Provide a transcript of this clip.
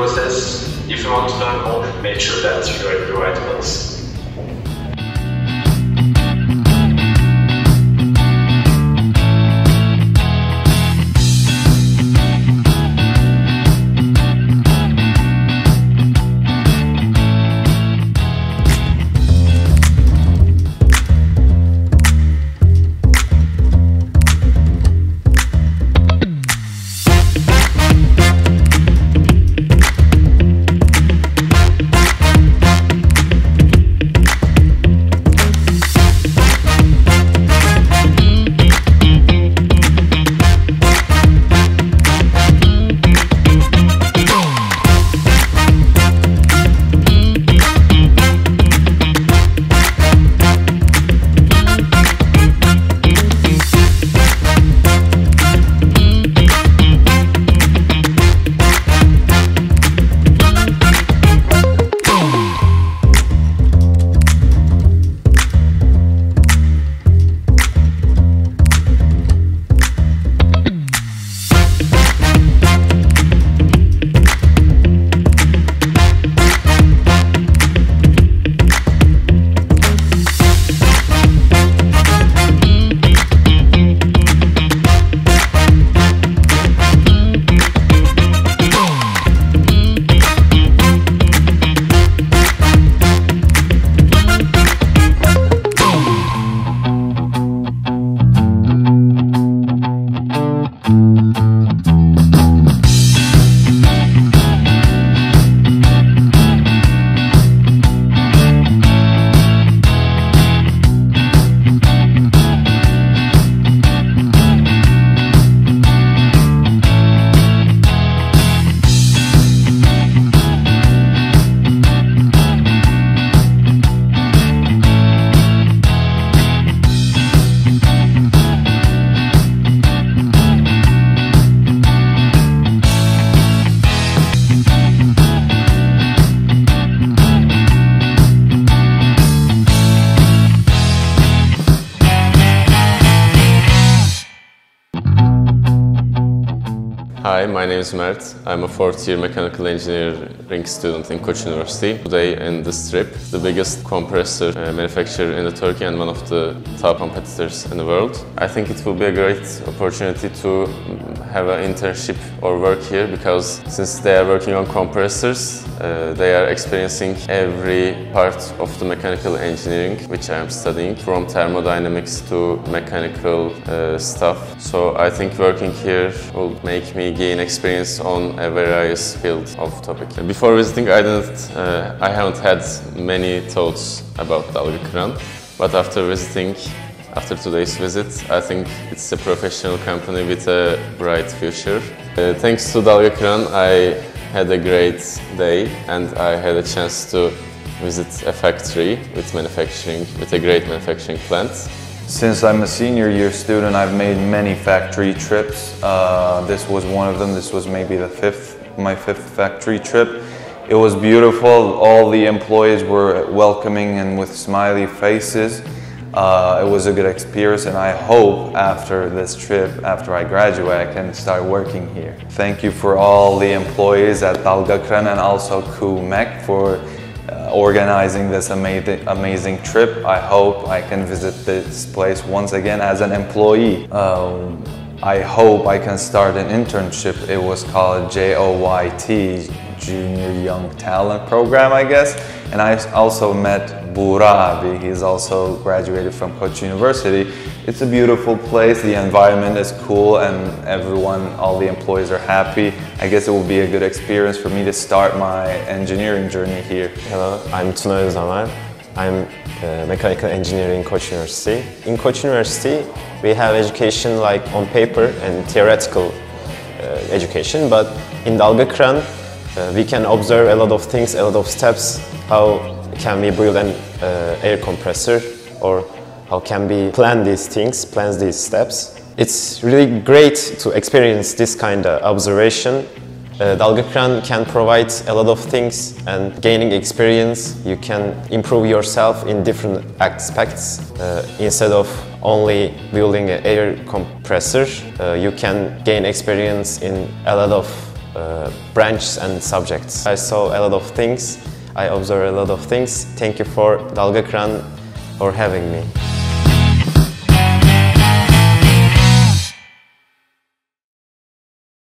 process. If you want to learn more, make sure that you are in the right place. Hi, my name is Mert. I'm a fourth-year mechanical engineering student in KUMECH University. Today in this trip, the biggest compressor manufacturer in Turkey and one of the top competitors in the world. I think it will be a great opportunity to have an internship or work here because since they are working on compressors, they are experiencing every part of the mechanical engineering which I am studying, from thermodynamics to mechanical stuff. So I think working here will make me gain experience on a various field of topic. Before visiting, I haven't had many thoughts about Dalgakıran, but after today's visit, I think it's a professional company with a bright future. Thanks to Dalgakıran, I had a great day and I had a chance to visit a factory with a great manufacturing plant. Since I'm a senior year student, I've made many factory trips. This was one of them. This was maybe my fifth factory trip. It was beautiful. All the employees were welcoming and with smiley faces. It was a good experience, and I hope after this trip, after I graduate, I can start working here. Thank you for all the employees at Dalgakıran and also KUMECH for organizing this amazing trip. I hope I can visit this place once again as an employee. I hope I can start an internship. It was called JOYT, Junior Young Talent Program, I guess. And I also met Buğra abi. He's also graduated from KUMECH University. It's a beautiful place, the environment is cool, and all the employees are happy. I guess it will be a good experience for me to start my engineering journey here. Hello, I'm Tuna Özamer. I'm mechanical engineer in KUMECH University. In KUMECH University, we have education like on paper and theoretical education, but in Dalgakıran, we can observe a lot of things, a lot of steps. How can we build an air compressor, or how can we plan these things, plan these steps. It's really great to experience this kind of observation. Dalgakıran can provide a lot of things, and gaining experience, you can improve yourself in different aspects. Instead of only building an air compressor, you can gain experience in a lot of branches and subjects. I saw a lot of things, I observed a lot of things. Thank you for Dalga Kıran for having me.